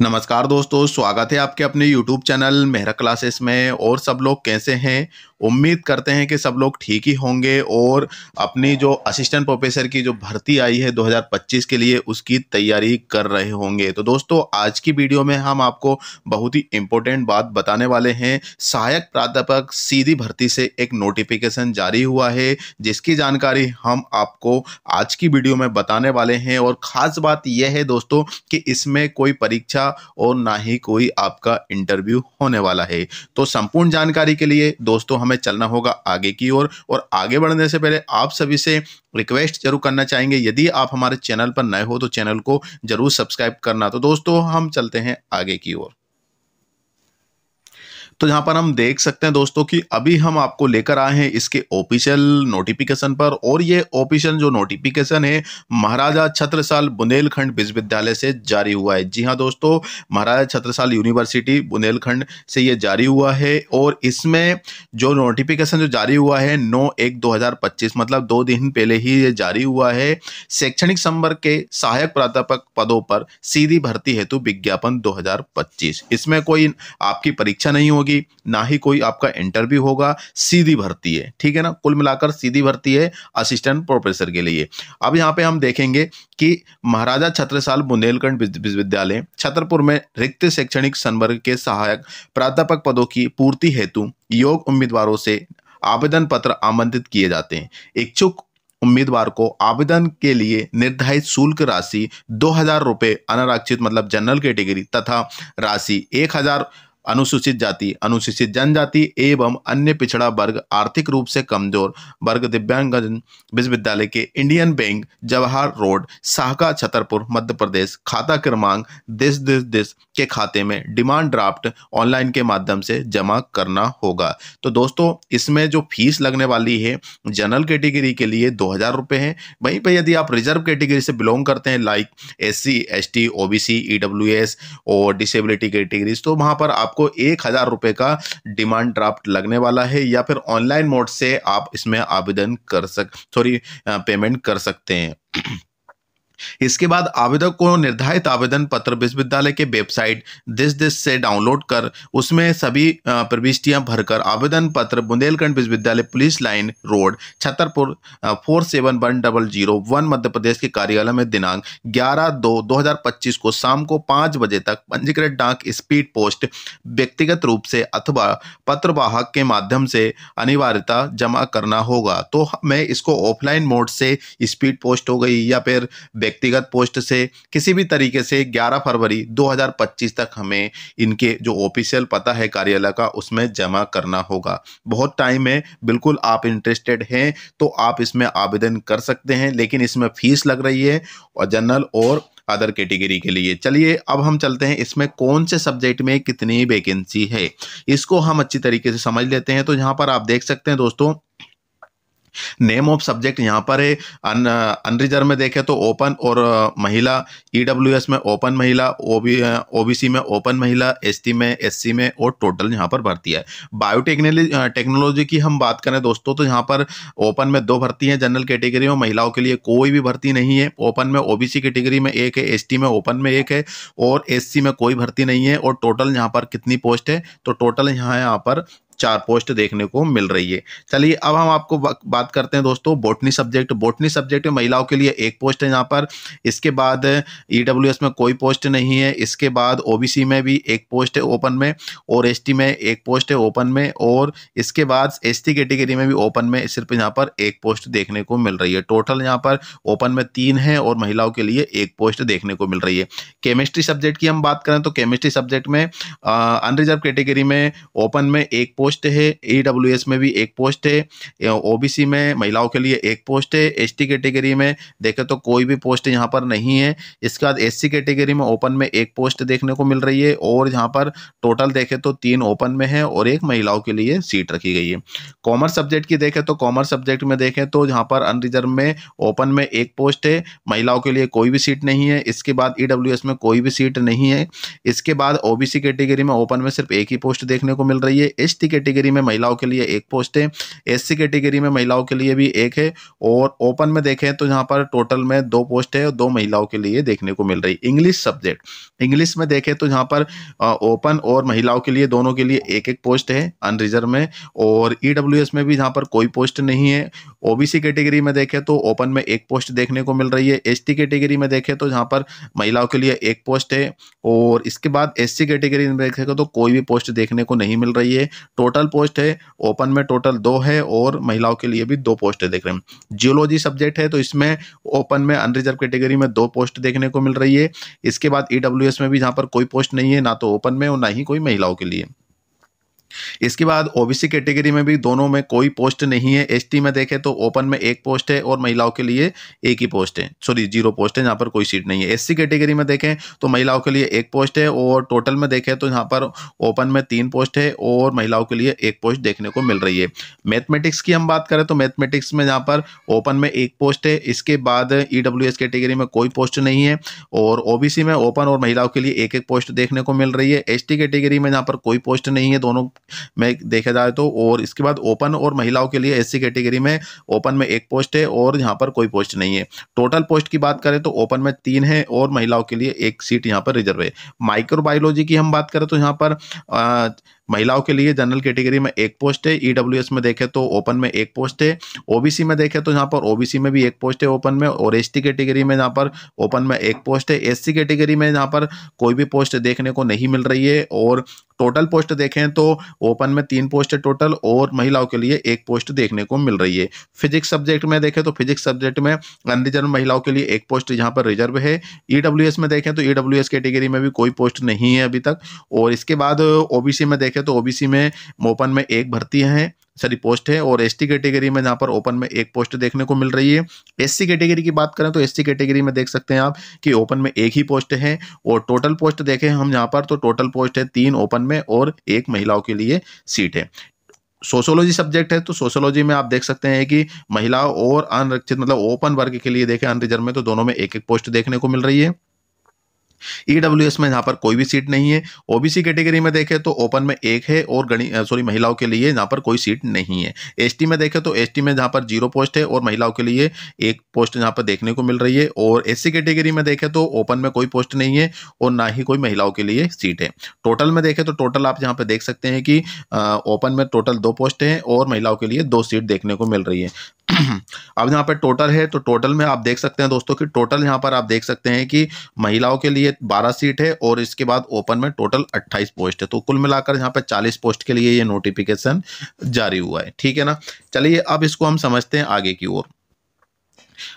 नमस्कार दोस्तों, स्वागत है आपके अपने YouTube चैनल मेहरा क्लासेस में। और सब लोग कैसे हैं? उम्मीद करते हैं कि सब लोग ठीक ही होंगे और अपनी जो असिस्टेंट प्रोफेसर की जो भर्ती आई है 2025 के लिए उसकी तैयारी कर रहे होंगे। तो दोस्तों, आज की वीडियो में हम आपको बहुत ही इम्पोर्टेंट बात बताने वाले हैं। सहायक प्राध्यापक सीधी भर्ती से एक नोटिफिकेशन जारी हुआ है, जिसकी जानकारी हम आपको आज की वीडियो में बताने वाले हैं। और ख़ास बात यह है दोस्तों कि इसमें कोई परीक्षा और ना ही कोई आपका इंटरव्यू होने वाला है। तो संपूर्ण जानकारी के लिए दोस्तों हमें चलना होगा आगे की ओर। और आगे बढ़ने से पहले आप सभी से रिक्वेस्ट जरूर करना चाहेंगे, यदि आप हमारे चैनल पर नए हो तो चैनल को जरूर सब्सक्राइब करना। तो दोस्तों हम चलते हैं आगे की ओर। तो यहाँ पर हम देख सकते हैं दोस्तों कि अभी हम आपको लेकर आए हैं इसके ऑफिशियल नोटिफिकेशन पर। और ये ऑफिशियल जो नोटिफिकेशन है महाराजा छत्रसाल बुंदेलखंड विश्वविद्यालय से जारी हुआ है। जी हाँ दोस्तों, महाराजा छत्रसाल यूनिवर्सिटी बुंदेलखंड से ये जारी हुआ है। और इसमें जो नोटिफिकेशन जो जारी हुआ है 9/1/2025 मतलब 2 दिन पहले ही ये जारी हुआ है। शैक्षणिक संवर्ग के सहायक प्राध्यापक पदों पर सीधी भर्ती हेतु विज्ञापन 2025। इसमें कोई आपकी परीक्षा नहीं होगी, ना ही कोई आपका इंटरव्यू होगा, सीधी भर्ती है। ठीक है ना, कुल मिलाकर सीधी भर्ती है असिस्टेंट प्रोफेसर के लिए। अब यहाँ पे हम देखेंगे कि महाराजा छत्रसाल बुंदेलखंड विश्वविद्यालय छतरपुर में रिक्त शैक्षणिक संवर्ग के सहायक प्राध्यापक पदों की पूर्ति हेतु योग्य उम्मीदवारों से आवेदन पत्र आमंत्रित किए जाते हैं। इच्छुक उम्मीदवार को आवेदन के लिए निर्धारित शुल्क राशि 2,000 रुपये अनारक्षित मतलब जनरल कैटेगरी तथा राशि 1,000 अनुसूचित जाति, अनुसूचित जनजाति एवं अन्य पिछड़ा वर्ग, आर्थिक रूप से कमजोर वर्ग, दिव्यांगजन विश्वविद्यालय के इंडियन बैंक, जवाहर रोड, शाखा, छतरपुर, मध्य प्रदेश, खाता क्रमांक दिस के खाते में डिमांड ड्राफ्ट ऑनलाइन के माध्यम से जमा करना होगा। तो दोस्तों, इसमें जो फीस लगने वाली है जनरल कैटेगरी के लिए 2,000 रुपये है। वहीं पर यदि आप रिजर्व कैटेगरी से बिलोंग करते हैं like SC, ST, OBC, EWS और डिसेबिलिटी कैटेगरीज, तो वहां पर आपको 1,000 रुपये का डिमांड ड्राफ्ट लगने वाला है। या फिर ऑनलाइन मोड से आप इसमें आवेदन कर पेमेंट कर सकते हैं। इसके बाद आवेदक को निर्धारित आवेदन पत्र विश्वविद्यालय के वेबसाइट दिस से डाउनलोड कर उसमें सभी प्रविष्टियां भरकर आवेदन पत्र बुंदेलखंड विश्वविद्यालय, police line road, Chhatarpur 471001 Madhya Pradesh के कार्यालय में दिनांक 11/2/2025 को शाम को 5 बजे तक पंजीकृत डाक, स्पीड पोस्ट, व्यक्तिगत रूप से अथवा पत्रवाहक के माध्यम से अनिवार्यता जमा करना होगा। तो मैं इसको ऑफलाइन मोड से स्पीड पोस्ट हो गई या फिर व्यक्तिगत पोस्ट से किसी भी तरीके से 11 फरवरी 2025 तक हमें इनके जो ऑफिशियल पता है कार्यालय का उसमें जमा करना होगा। बहुत टाइम है, बिल्कुल आप इंटरेस्टेड हैं तो आप इसमें आवेदन कर सकते हैं, लेकिन इसमें फीस लग रही है और जनरल और अदर कैटेगरी के लिए। चलिए अब हम चलते हैं इसमें कौन से सब्जेक्ट में कितनी वैकेंसी है, इसको हम अच्छी तरीके से समझ लेते हैं। तो यहाँ पर आप देख सकते हैं दोस्तों, नेम ऑफ सब्जेक्ट यहाँ पर है। अनरिजर्व में देखें तो ओपन और महिला, EWS में ओपन महिला, OBC में ओपन महिला, ST में, SC में और टोटल यहाँ पर भर्ती है। टेक्नोलॉजी की हम बात करें दोस्तों तो यहाँ पर ओपन में 2 भर्ती हैं, जनरल कैटेगरी में महिलाओं के लिए कोई भी भर्ती नहीं है। ओपन में OBC कैटेगरी में 1 है, ST में ओपन में 1 है और SC में कोई भर्ती नहीं है। और टोटल यहाँ पर कितनी पोस्ट है, तो टोटल यहाँ पर 4 पोस्ट देखने को मिल रही है। चलिए अब हम आपको बात करते हैं दोस्तों बॉटनी सब्जेक्ट। बॉटनी सब्जेक्ट में महिलाओं के लिए 1 पोस्ट है यहाँ पर। इसके बाद EWS में कोई पोस्ट नहीं है। इसके बाद OBC में भी 1 पोस्ट है ओपन में और ST में 1 पोस्ट है ओपन में। और इसके बाद ST कैटेगरी में भी ओपन में सिर्फ यहाँ पर 1 पोस्ट देखने को मिल रही है। टोटल यहाँ पर ओपन में 3 है और महिलाओं के लिए 1 पोस्ट देखने को मिल रही है। केमिस्ट्री सब्जेक्ट की हम बात करें तो केमिस्ट्री सब्जेक्ट में अनरिजर्व कैटेगरी में ओपन में 1 पोस्ट है, EWS में भी 1 पोस्ट है, OBC में महिलाओं के लिए 1 पोस्ट है, ST कैटेगरी में देखें तो कोई भी पोस्ट यहाँ पर नहीं है। इसके बाद SC कैटेगरी में ओपन में 1 पोस्ट देखने को मिल रही है और यहाँ पर टोटल देखें तो 3 ओपन में है और 1 महिलाओं के लिए सीट रखी गई है। कॉमर्स सब्जेक्ट की देखें तो कॉमर्स सब्जेक्ट में देखें तो यहाँ पर अनरिजर्व में ओपन में 1 पोस्ट है, महिलाओं के लिए कोई भी सीट नहीं है। इसके बाद EWS में कोई भी सीट नहीं है। इसके बाद OBC कैटेगरी में ओपन में सिर्फ 1 ही पोस्ट देखने को मिल रही है। ST कैटेगरी में महिलाओं के लिए एक पोस्ट है, एससी कैटेगरी में महिलाओं के लिए भी एक है, और ओपन में देखें तो यहाँ पर टोटल में 2 पोस्ट है और 2 महिलाओं के लिए देखने को मिल रही। इंग्लिश सब्जेक्ट, इंग्लिश में देखें तो यहाँ पर ओपन और महिलाओं के लिए दोनों के लिए एक एक पोस्ट है अनरिजर्व में, और ईडब्ल्यूएस में भी यहाँ पर कोई पोस्ट नहीं है। ओबीसी कैटेगरी में देखें तो ओपन में एक पोस्ट देखने को मिल रही है। एसटी कैटेगरी में देखें तो यहाँ पर महिलाओं के लिए एक पोस्ट है, और इसके बाद एससी कैटेगरी में देखें तो कोई भी पोस्ट देखने को नहीं मिल रही है। टोटल पोस्ट है ओपन में टोटल 2 है और महिलाओं के लिए भी 2 पोस्ट देख रहे हैं। जियोलॉजी सब्जेक्ट है तो इसमें ओपन में अनरिजर्व कैटेगरी में 2 पोस्ट देखने को मिल रही है। इसके बाद ईडब्ल्यूएस में भी जहाँ पर कोई पोस्ट नहीं है, ना तो ओपन में और ना ही कोई महिलाओं के लिए। इसके बाद ओबीसी कैटेगरी में भी दोनों में कोई पोस्ट नहीं है। एसटी में देखें तो ओपन में एक पोस्ट है और महिलाओं के लिए एक ही पोस्ट है, सॉरी 0 पोस्ट है, यहाँ पर कोई सीट नहीं है। एससी कैटेगरी में देखें तो महिलाओं के लिए एक पोस्ट है, और टोटल में देखें तो यहाँ पर ओपन में 3 पोस्ट है और महिलाओं के लिए एक पोस्ट देखने को मिल रही है। मैथमेटिक्स की हम बात करें तो मैथमेटिक्स में यहाँ पर ओपन में एक पोस्ट है, इसके बाद ईडब्ल्यूएस कैटेगरी में कोई पोस्ट नहीं है, और ओबीसी में ओपन और महिलाओं के लिए एक एक पोस्ट देखने को मिल रही है। एसटी कैटेगरी में यहाँ पर कोई पोस्ट नहीं है दोनों में देखा जाए तो, और इसके बाद ओपन और महिलाओं के लिए एससी कैटेगरी में ओपन में एक पोस्ट है और यहाँ पर कोई पोस्ट नहीं है। टोटल पोस्ट की बात करें तो ओपन में 3 है और महिलाओं के लिए एक सीट यहाँ पर रिजर्व है। माइक्रोबायोलॉजी की हम बात करें तो यहाँ पर महिलाओं के लिए जनरल कैटेगरी में एक पोस्ट है। ईडब्ल्यूएस में देखें तो ओपन में एक पोस्ट है। ओबीसी में देखें तो यहाँ पर ओबीसी में भी एक पोस्ट है ओपन में, और एसटी कैटेगरी में यहाँ पर ओपन में एक पोस्ट है। एससी कैटेगरी में यहाँ पर कोई भी पोस्ट देखने को नहीं मिल रही है, और टोटल पोस्ट देखें तो ओपन में 3 पोस्ट है टोटल और महिलाओं के लिए एक पोस्ट देखने को मिल रही है। फिजिक्स सब्जेक्ट में देखें तो फिजिक्स सब्जेक्ट में अनरिजर्व महिलाओं के लिए एक पोस्ट यहाँ पर रिजर्व है। ईडब्ल्यूएस में देखें तो ईडब्ल्यूएस कैटेगरी में भी कोई पोस्ट नहीं है अभी तक, और इसके बाद ओबीसी में देखें तो ओबीसी में ओपन में एक भर्ती है, सॉरी पोस्ट है, और एसटी कैटेगरी में जहां पर ओपन में एक पोस्ट देखने को मिल रही है। एससी कैटेगरी की बात करें तो एससी कैटेगरी में देख सकते हैं आप कि ओपन में एक ही पोस्ट है, और टोटल पोस्ट देखें हम यहां पर तो टोटल पोस्ट है 3 ओपन में और 1 महिलाओं के लिए सीट है। सोशियोलॉजी सब्जेक्ट है तो सोशियोलॉजी में आप देख सकते हैं कि महिलाओं और अनरक्षित मतलब ओपन वर्ग के लिए देखें अनरिजर्व में तो दोनों में एक एक पोस्ट देखने को मिल रही है। ईडब्ल्यूएस में यहाँ पर कोई भी सीट नहीं है। ओबीसी कैटेगरी में देखें तो ओपन में एक है और महिलाओं के लिए यहाँ पर कोई सीट नहीं है। एसटी में देखें तो एसटी में जहाँ पर 0 पोस्ट है और महिलाओं के लिए एक पोस्ट यहाँ पर देखने को मिल रही है, और एससी कैटेगरी में देखें तो ओपन में कोई पोस्ट नहीं है और ना ही कोई महिलाओं के लिए सीट है। टोटल में देखें तो टोटल आप यहाँ पे देख सकते हैं कि ओपन में टोटल 2 पोस्ट हैं और महिलाओं के लिए 2 सीट देखने को मिल रही है। अब यहाँ पे टोटल है तो टोटल में आप देख सकते हैं दोस्तों कि टोटल यहाँ पर आप देख सकते हैं कि महिलाओं के लिए 12 सीट है और इसके बाद ओपन में टोटल 28 पोस्ट है। तो कुल मिलाकर यहाँ पे 40 पोस्ट के लिए ये नोटिफिकेशन जारी हुआ है। ठीक है ना, चलिए अब इसको हम समझते हैं आगे की ओर।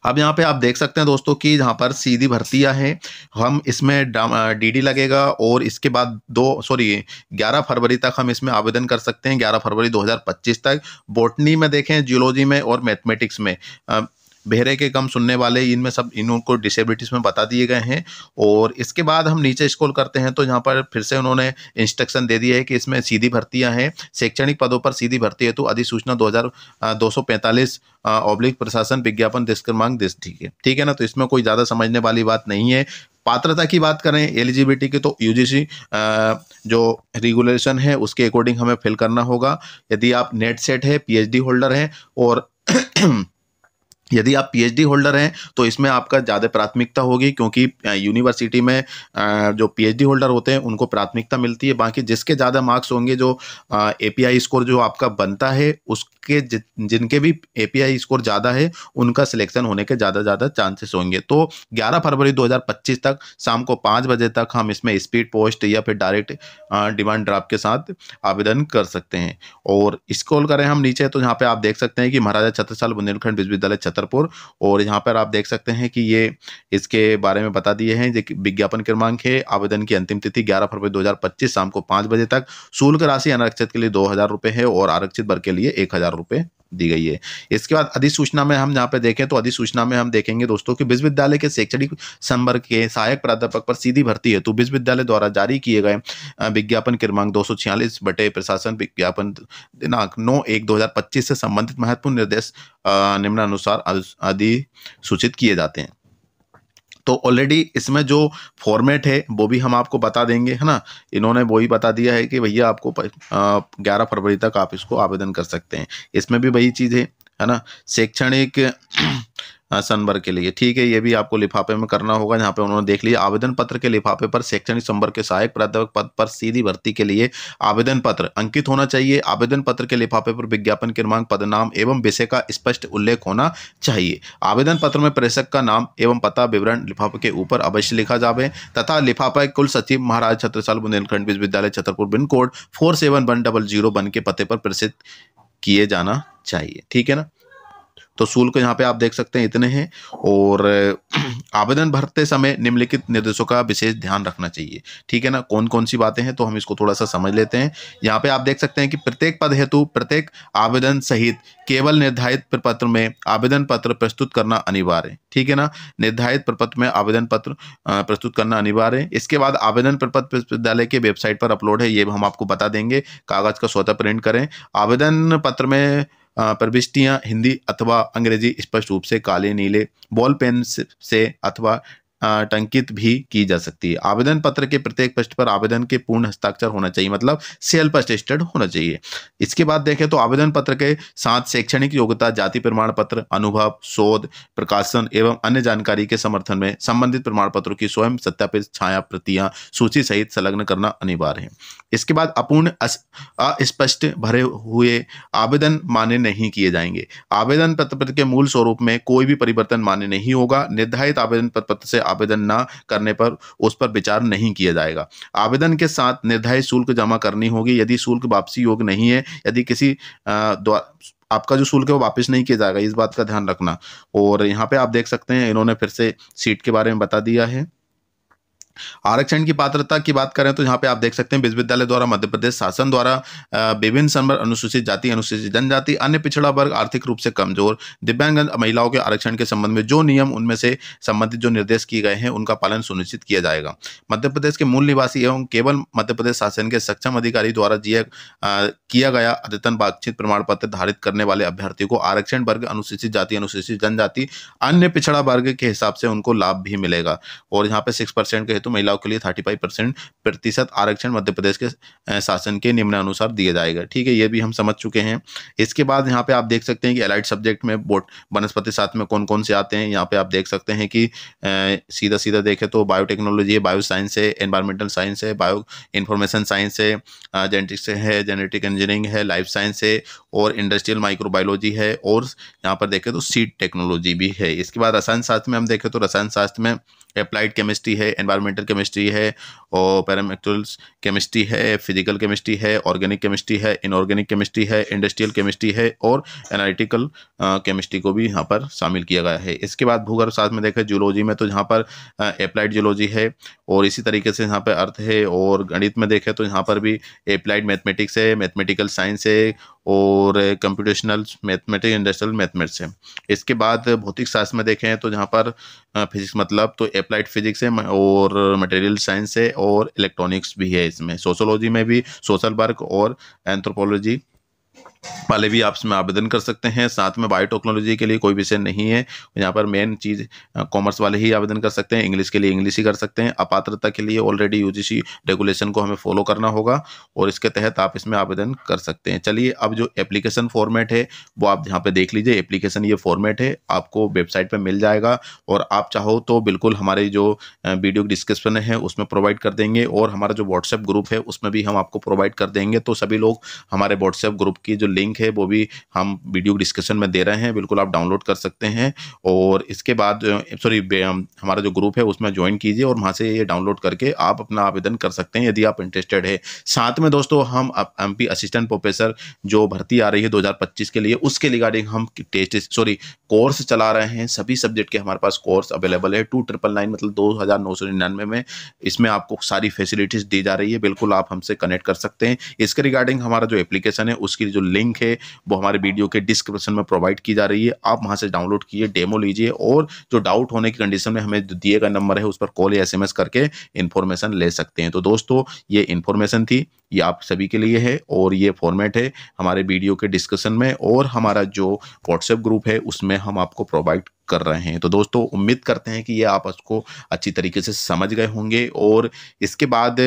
अब यहाँ पे आप देख सकते हैं दोस्तों कि यहाँ पर सीधी भर्तियां हैं, हम इसमें डीडी लगेगा और इसके बाद 11 फरवरी तक हम इसमें आवेदन कर सकते हैं, 11 फरवरी 2025 तक। बॉटनी में देखें, जियोलॉजी में और मैथमेटिक्स में बहरे के कम सुनने वाले इनमें सब इनको डिसेबिलिटीज में बता दिए गए हैं। और इसके बाद हम नीचे स्क्रॉल करते हैं तो यहाँ पर फिर से उन्होंने इंस्ट्रक्शन दे दिया है कि इसमें सीधी भर्तियां हैं। शैक्षणिक पदों पर सीधी भर्ती हेतु अधिसूचना 2245 प्रशासन विज्ञापन देश क्रमांक देश। ठीक है ना, तो इसमें कोई ज़्यादा समझने वाली बात नहीं है। पात्रता की बात करें एलिजिबिलिटी की तो यूजीसी जो रेगुलेशन है उसके अकॉर्डिंग हमें फिल करना होगा। यदि आप नेट सेट है, पीएचडी होल्डर हैं और यदि आप पीएचडी होल्डर हैं तो इसमें आपका ज़्यादा प्राथमिकता होगी, क्योंकि यूनिवर्सिटी में जो पीएचडी होल्डर होते हैं उनको प्राथमिकता मिलती है। बाकी जिसके ज़्यादा मार्क्स होंगे, जो एपीआई स्कोर जो आपका बनता है उसके जिनके भी एपीआई स्कोर ज़्यादा है उनका सिलेक्शन होने के ज़्यादा चांसेस होंगे। तो 11 फरवरी 2025 तक शाम को 5 बजे तक हम इसमें स्पीड पोस्ट या फिर डायरेक्ट डिमांड ड्राफ्ट के साथ आवेदन कर सकते हैं। और स्क्रॉल करें हम नीचे तो यहाँ पे आप देख सकते हैं कि महाराजा छत्रसाल बुंदेलखंड विश्वविद्यालय छतरपुर, और यहाँ पर आप देख सकते हैं कि ये इसके बारे में बता दिए हैं। विज्ञापन क्रमांक है, आवेदन की अंतिम तिथि 11 फरवरी 2025 शाम को 5 बजे तक। शुल्क राशि अनारक्षित के लिए 2000 रुपये है और आरक्षित वर्ग के लिए 1000 रुपये दी गई है। इसके बाद अधिसूचना में हम यहाँ पे देखें तो अधिसूचना में हम देखेंगे दोस्तों कि विश्वविद्यालय के शैक्षणिक संवर्ग के सहायक प्राध्यापक पर सीधी भर्ती है तो विश्वविद्यालय द्वारा जारी किए गए विज्ञापन क्रमांक 246 बटे प्रशासन विज्ञापन दिनांक 9/1/2025 से संबंधित महत्वपूर्ण निर्देश निम्नानुसार अधिसूचित किए जाते हैं। तो ऑलरेडी इसमें जो फॉर्मेट है वो भी हम आपको बता देंगे, है ना। इन्होंने वही बता दिया है कि भैया आपको 11 फरवरी तक आप इसको आवेदन कर सकते हैं। इसमें भी वही चीज़ है ना। शैक्षणिक संवर्ग के लिए, ठीक है, ये भी आपको लिफाफे में करना होगा। यहाँ पे उन्होंने देख लिया, आवेदन पत्र के लिफाफे पर शैक्षणिक संवर्ग के सहायक प्राध्यापक पद पर सीधी भर्ती के लिए आवेदन पत्र अंकित होना चाहिए। आवेदन पत्र के लिफाफे पर विज्ञापन क्रमांक, पदनाम एवं विषय का स्पष्ट उल्लेख होना चाहिए। आवेदन पत्र में प्रेषक का नाम एवं पता विवरण लिफाफे के ऊपर अवश्य लिखा जावे तथा लिफाफा कुल सचिव महाराज छत्रसाल बुंदेलखंड विश्वविद्यालय छतरपुर पिन कोड 471001 के पते पर प्रेषित किए जाना चाहिए, ठीक है ना। तो शुल्क यहाँ पे आप देख सकते हैं इतने हैं। और आवेदन भरते समय निम्नलिखित निर्देशों का विशेष ध्यान रखना चाहिए, ठीक है ना। कौन कौन सी बातें हैं तो हम इसको थोड़ा सा समझ लेते हैं। यहाँ पे आप देख सकते हैं कि प्रत्येक पद हेतु प्रत्येक आवेदन सहित केवल निर्धारित प्रपत्र में आवेदन पत्र प्रस्तुत करना अनिवार्य है, ठीक है ना। निर्धारित प्रपत्र में आवेदन पत्र प्रस्तुत करना अनिवार्य है। इसके बाद आवेदन प्रपत्र विश्वविद्यालय के वेबसाइट पर अपलोड है, ये हम आपको बता देंगे। कागज का स्वतः प्रिंट करें। आवेदन पत्र में प्रविष्टियां हिंदी अथवा अंग्रेजी स्पष्ट रूप से काले नीले बॉल पेन से अथवा टंकित भी की जा सकती है। आवेदन पत्र के प्रत्येक पृष्ठ पर आवेदन के पूर्ण हस्ताक्षर होना चाहिए, मतलब सेल्फ अटेस्टेड होना चाहिए। इसके बाद देखें तो आवेदन पत्र के साथ शैक्षणिक योग्यता, जाति प्रमाण पत्र, अनुभव, शोध, प्रकाशन एवं अन्य जानकारी के समर्थन में संबंधित प्रमाण पत्रों की स्वयं सत्यापित छाया प्रतियां सूची सहित संलग्न करना अनिवार्य है। इसके बाद अपूर्ण अस्पष्ट भरे हुए आवेदन मान्य नहीं किए जाएंगे। आवेदन पत्र के मूल स्वरूप में कोई भी परिवर्तन मान्य नहीं होगा। निर्धारित आवेदन पत्र से आवेदन न करने पर उस पर विचार नहीं किया जाएगा। आवेदन के साथ निर्धारित शुल्क जमा करनी होगी। यदि शुल्क वापसी योग्य नहीं है, यदि किसी आपका जो शुल्क है वो वापस नहीं किया जाएगा, इस बात का ध्यान रखना। और यहाँ पे आप देख सकते हैं इन्होंने फिर से सीट के बारे में बता दिया है। आरक्षण की पात्रता की बात करें तो यहाँ पे आप देख सकते हैं विश्वविद्यालय द्वारा मध्य प्रदेश शासन द्वारा विभिन्न संवर्ग, अनुसूचित जाति, अनुसूचित जनजाति, अन्य पिछड़ा वर्ग, आर्थिक रूप से कमजोर, दिव्यांग महिलाओं के आरक्षण के संबंध में जो नियम उनमें से संबंधित जो निर्देश किए गए हैं उनका पालन सुनिश्चित किया जाएगा। मध्य प्रदेश के मूल निवासी एवं केवल मध्य प्रदेश शासन के सक्षम अधिकारी द्वारा किया गया अद्यतन बातचीत प्रमाण पत्र धारित करने वाले अभ्यर्थी को आरक्षण वर्ग, अनुसूचित जाति, अनुसूचित जनजाति, अन्य पिछड़ा वर्ग के हिसाब से उनको लाभ भी मिलेगा। और यहाँ पे 6% के तो महिलाओं के लिए 35% आरक्षण मध्य प्रदेश के शासन के निम्नानुसार दिया जाएगा, ठीक है। ये भी हम समझ चुके हैं। इसके बाद यहाँ पे आप देख सकते हैं कि एलाइड सब्जेक्ट में वनस्पति शास्त्र में कौन कौन से आते हैं। यहाँ पे आप देख सकते हैं कि सीधा सीधा देखें तो बायोटेक्नोलॉजी है, बायो साइंस है, एनवायरमेंटल साइंस है, बायो इंफॉर्मेशन साइंस है, जेनेटिक्स है, जेनेटिक इंजीनियरिंग है, लाइफ साइंस है और इंडस्ट्रियल माइक्रोबायोलॉजी है। और यहाँ पर देखें तो सीड टेक्नोलॉजी भी है। इसके बाद रसायन शास्त्र में हम देखें तो रसायन शास्त्र में एप्लाइड केमिस्ट्री है, एनवायरमेंटल केमिस्ट्री है और पैरामेट्रिक्स केमिस्ट्री है, फिजिकल केमिस्ट्री है, ऑर्गेनिक केमिस्ट्री है, इनऑर्गेनिक केमिस्ट्री है, इंडस्ट्रियल केमिस्ट्री है और एनालिटिकल केमिस्ट्री को भी यहाँ पर शामिल किया गया है। इसके बाद भूगर्भ शास्त्र में देखें जियोलॉजी में तो यहाँ पर एप्लाइड जियोलॉजी है और इसी तरीके से यहाँ पर अर्थ है। और गणित में देखें तो यहाँ पर भी एप्लाइड मैथमेटिक्स है, मैथमेटिकल साइंस है और कंप्यूटेशनल मैथमेटिक्स, इंडस्ट्रियल मैथमेटिक्स है। इसके बाद भौतिक शास्त्र में देखें तो यहाँ पर फिजिक्स मतलब तो एप्लाइड फिजिक्स है और मटेरियल साइंस है और इलेक्ट्रॉनिक्स भी है। इसमें सोशोलॉजी में भी सोशल वर्क और एंथ्रोपोलॉजी वाले भी आप इसमें आवेदन कर सकते हैं। साथ में बायोटेक्नोलॉजी के लिए कोई विषय नहीं है, यहाँ पर मेन चीज़ कॉमर्स वाले ही आवेदन कर सकते हैं। इंग्लिश के लिए इंग्लिश ही कर सकते हैं। अपात्रता के लिए ऑलरेडी यूजीसी रेगुलेशन को हमें फॉलो करना होगा और इसके तहत आप इसमें आवेदन कर सकते हैं। चलिए अब जो एप्लीकेशन फॉर्मेट है वो आप यहाँ पे देख लीजिए। एप्लीकेशन ये फॉर्मेट है, आपको वेबसाइट पर मिल जाएगा और आप चाहो तो बिल्कुल हमारे जो वीडियो डिस्क्रिप्शन है उसमें प्रोवाइड कर देंगे और हमारा जो व्हाट्सएप ग्रुप है उसमें भी हम आपको प्रोवाइड कर देंगे। तो सभी लोग हमारे व्हाट्सएप ग्रुप की जो लिंक है वो भी हम वीडियो डिस्कशन में दे रहे हैं, बिल्कुल आप डाउनलोड कर सकते हैं। और इसके बाद हमारा जो ग्रुप है उसमें ज्वाइन कीजिए और वहाँ से ये डाउनलोड करके आप अपना आवेदन कर सकते हैं यदि आप इंटरेस्टेड है। साथ में दोस्तों हम एमपी असिस्टेंट प्रोफेसर जो भर्ती आ रही है 2025 के लिए, उसके रिगार्डिंग हम कोर्स चला रहे हैं। सभी सब्जेक्ट के हमारे पास कोर्स अवेलेबल है 2999 मतलब 2999 में। इसमें आपको सारी फैसिलिटीज दी जा रही है, बिल्कुल आप हमसे कनेक्ट कर सकते हैं। इसके रिगार्डिंग हमारा जो एप्लीकेशन है उसकी जो लिंक है वो हमारे वीडियो के डिस्क्रिप्शन में प्रोवाइड की जा रही है। आप वहां से डाउनलोड कीजिए, डेमो लीजिए और जो डाउट होने की कंडीशन में हमें दिए गए नंबर है उस पर कॉल या SMS करके इन्फॉर्मेशन ले सकते हैं। तो दोस्तों ये इन्फॉर्मेशन थी, ये आप सभी के लिए है और ये फॉर्मेट है हमारे वीडियो के डिस्कशन में, और हमारा जो व्हाट्सएप ग्रुप है उसमें हम आपको प्रोवाइड कर रहे हैं। तो दोस्तों उम्मीद करते हैं कि ये आप उसको अच्छी तरीके से समझ गए होंगे। और इसके बाद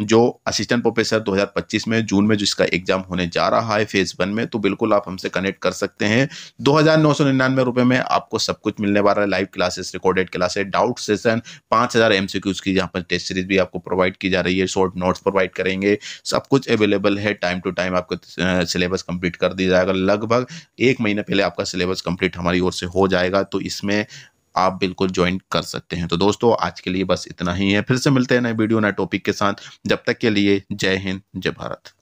जो असिस्टेंट प्रोफेसर 2025 में जून में जिसका एग्जाम होने जा रहा है फेज 1 में, तो बिल्कुल आप हमसे कनेक्ट कर सकते हैं। 2,999 रुपये में आपको सब कुछ मिलने वाला है, live classes, recorded classes, doubt session, 5,000 MCQs की यहाँ पर टेस्ट सीरीज भी आपको प्रोवाइड की जा रही है, शॉर्ट नोट्स प्रोवाइड करेंगे, सब कुछ अवेलेबल है। टाइम टू टाइम आपको सिलेबस कंप्लीट कर दिया जाएगा, लगभग 1 महीने पहले आपका सिलेबस कंप्लीट हमारी ओर से हो जाएगा, तो इसमें आप बिल्कुल ज्वाइन कर सकते हैं। तो दोस्तों आज के लिए बस इतना ही है, फिर से मिलते हैं नए वीडियो नए टॉपिक के साथ। जब तक के लिए जय हिंद, जय भारत।